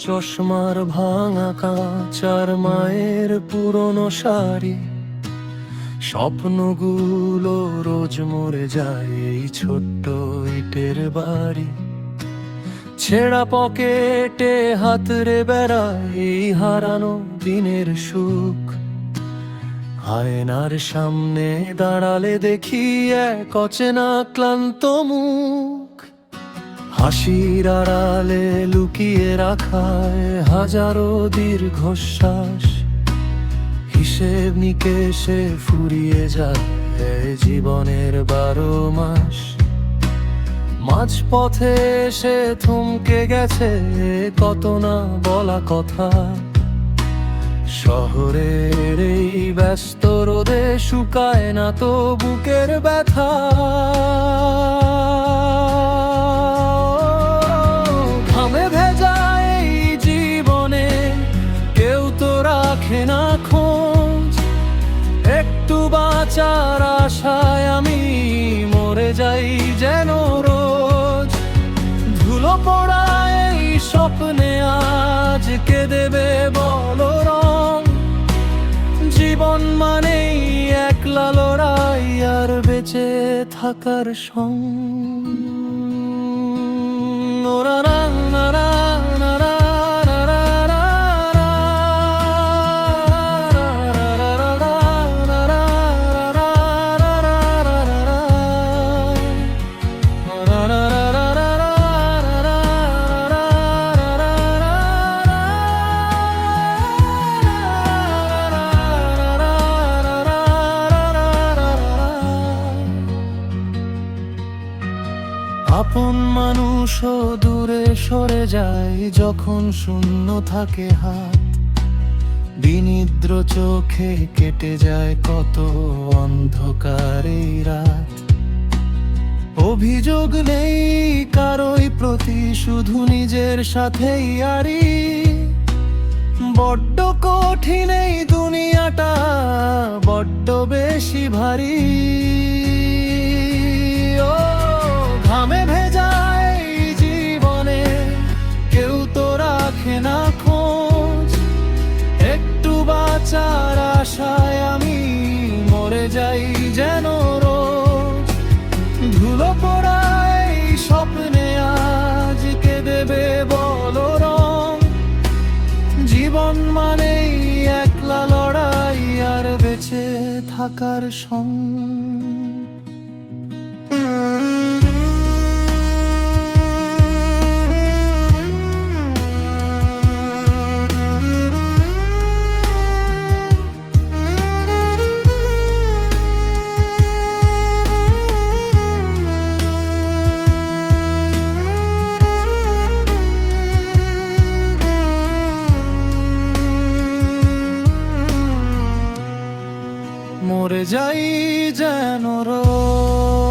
চশমার ভাঙা কাঁচ আর মায়ের পুরনো শাড়ি, স্বপ্নগুলো রোজ মরে যায় এই ছোট্ট ইটের বাড়ি। ছেঁড়া পকেটে হাত রে বেড়ায় এই হারানো দিনের সুখ। আয়নার সামনে দাঁড়ালে দেখি এক অচেনা ক্লান্ত মুখ, হাসির আড়ালে লুকিয়ে রাখায় হাজারো দীর্ঘশ্বাস। হিসেব নিকেশে ফুরিয়ে যায় জীবনের 12 মাস। মাঝপথে এসে থমকে গেছে কত না বলা কথা। শহরের এই ব্যস্ত রোদে শুকায় না তো বুকের ব্যথা। ঘামে ভেজা এই জীবনে কেউ তো রাখে না খোঁজ। একটু বাঁচার আশায় আমি মরে যাই যেন রোজ। ধুলো পড়া এই স্বপ্নে আজ কে দেবে বলো রং। জীবন মানেই একলা লড়াই আর বেঁচে থাকার সং। আপন মানুষও দূরে সরে যায় যখন শূন্য থাকে হাত। বিনিদ্র চোখে কেটে যায় কত অন্ধকারের রাত। অভিযোগ নেই কারোই প্রতি, শুধু নিজের সাথেই আরি। বড্ড কঠিন এই দুনিয়াটা, বড্ড বেশি ভারী। ঘামে ভেজা এই জীবনে কেউ তো রাখে না খোঁজ। একটু বাঁচার আশায় আমি মরে যাই যেন রোজ। ধুলো পড়া এই স্বপ্নে আজ কে দেবে বলো রং। জীবন মানেই একলা লড়াই আর বেঁচে থাকার সং। মরে যাই যেন রোজ।